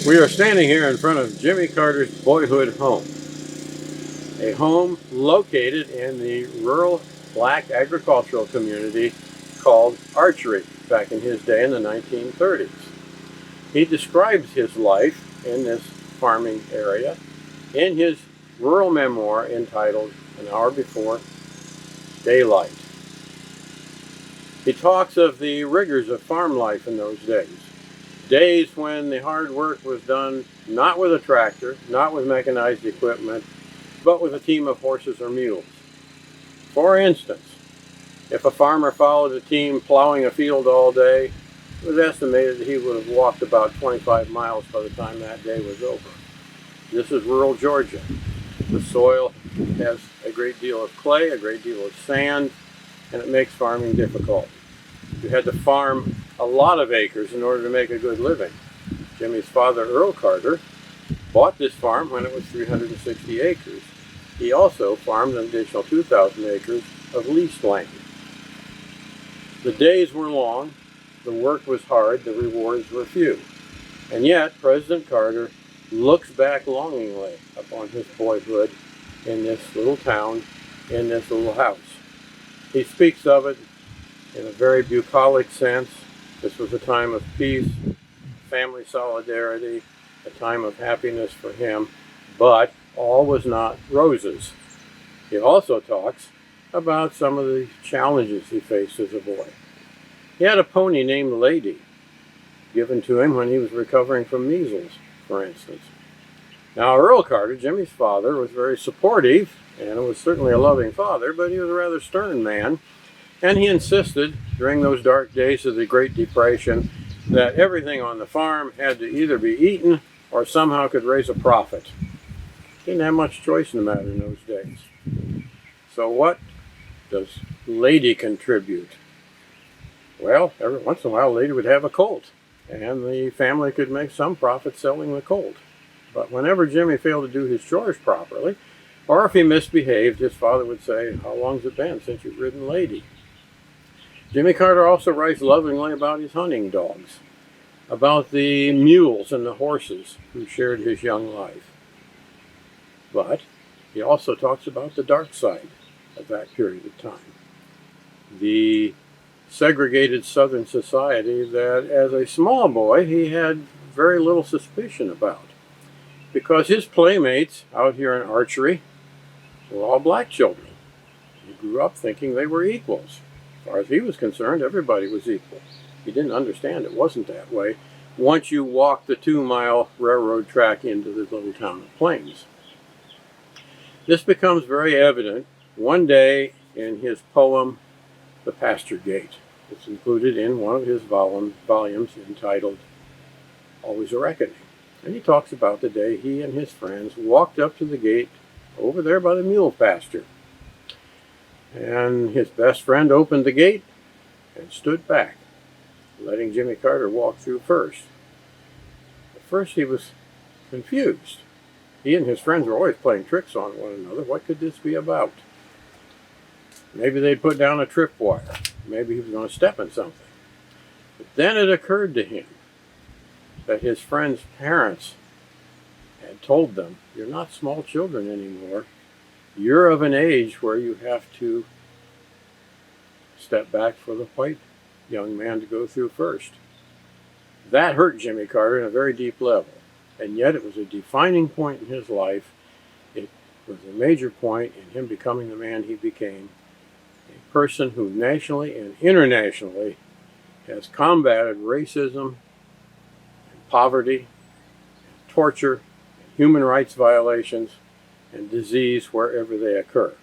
We are standing here in front of Jimmy Carter's boyhood home, a home located in the rural black agricultural community called Archery back in his day in the 1930s. He describes his life in this farming area in his rural memoir entitled An Hour Before Daylight. He talks of the rigors of farm life in those days when the hard work was done not with a tractor, not with mechanized equipment, but with a team of horses or mules. For instance, if a farmer followed a team plowing a field all day, it was estimated that he would have walked about 25 miles by the time that day was over. This is rural Georgia. The soil has a great deal of clay, a great deal of sand, and it makes farming difficult. You had to farm a lot of acres in order to make a good living. Jimmy's father, Earl Carter, bought this farm when it was 360 acres. He also farmed an additional 2,000 acres of leased land. The days were long, the work was hard, the rewards were few. And yet, President Carter looks back longingly upon his boyhood in this little town, in this little house. He speaks of it in a very bucolic sense. This was a time of peace, family solidarity, a time of happiness for him, but all was not roses. He also talks about some of the challenges he faced as a boy. He had a pony named Lady, given to him when he was recovering from measles, for instance. Now, Earl Carter, Jimmy's father, was very supportive, and was certainly a loving father, but he was a rather stern man. And he insisted, during those dark days of the Great Depression, that everything on the farm had to either be eaten or somehow could raise a profit. Didn't have much choice in the matter in those days. So what does Lady contribute? Well, every once in a while, Lady would have a colt, and the family could make some profit selling the colt. But whenever Jimmy failed to do his chores properly, or if he misbehaved, his father would say, "How long's it been since you've ridden Lady?" Jimmy Carter also writes lovingly about his hunting dogs, about the mules and the horses who shared his young life. But he also talks about the dark side of that period of time. The segregated Southern society that, as a small boy, he had very little suspicion about. Because his playmates out here in Archery were all black children. He grew up thinking they were equals. As far as he was concerned, everybody was equal. He didn't understand it wasn't that way once you walked the 2-mile railroad track into the little town of Plains. This becomes very evident one day in his poem, The Pasture Gate. It's included in one of his volumes entitled Always a Reckoning. And he talks about the day he and his friends walked up to the gate over there by the mule pasture. And his best friend opened the gate and stood back, letting Jimmy Carter walk through first. At first he was confused. He and his friends were always playing tricks on one another. What could this be about? Maybe they'd put down a tripwire. Maybe he was going to step in something. But then it occurred to him that his friends' parents had told them, "You're not small children anymore. You're of an age where you have to step back for the white young man to go through first." That hurt Jimmy Carter in a very deep level, and yet it was a defining point in his life. It was a major point in him becoming the man he became, a person who nationally and internationally has combated racism, poverty, torture, human rights violations, and disease wherever they occur.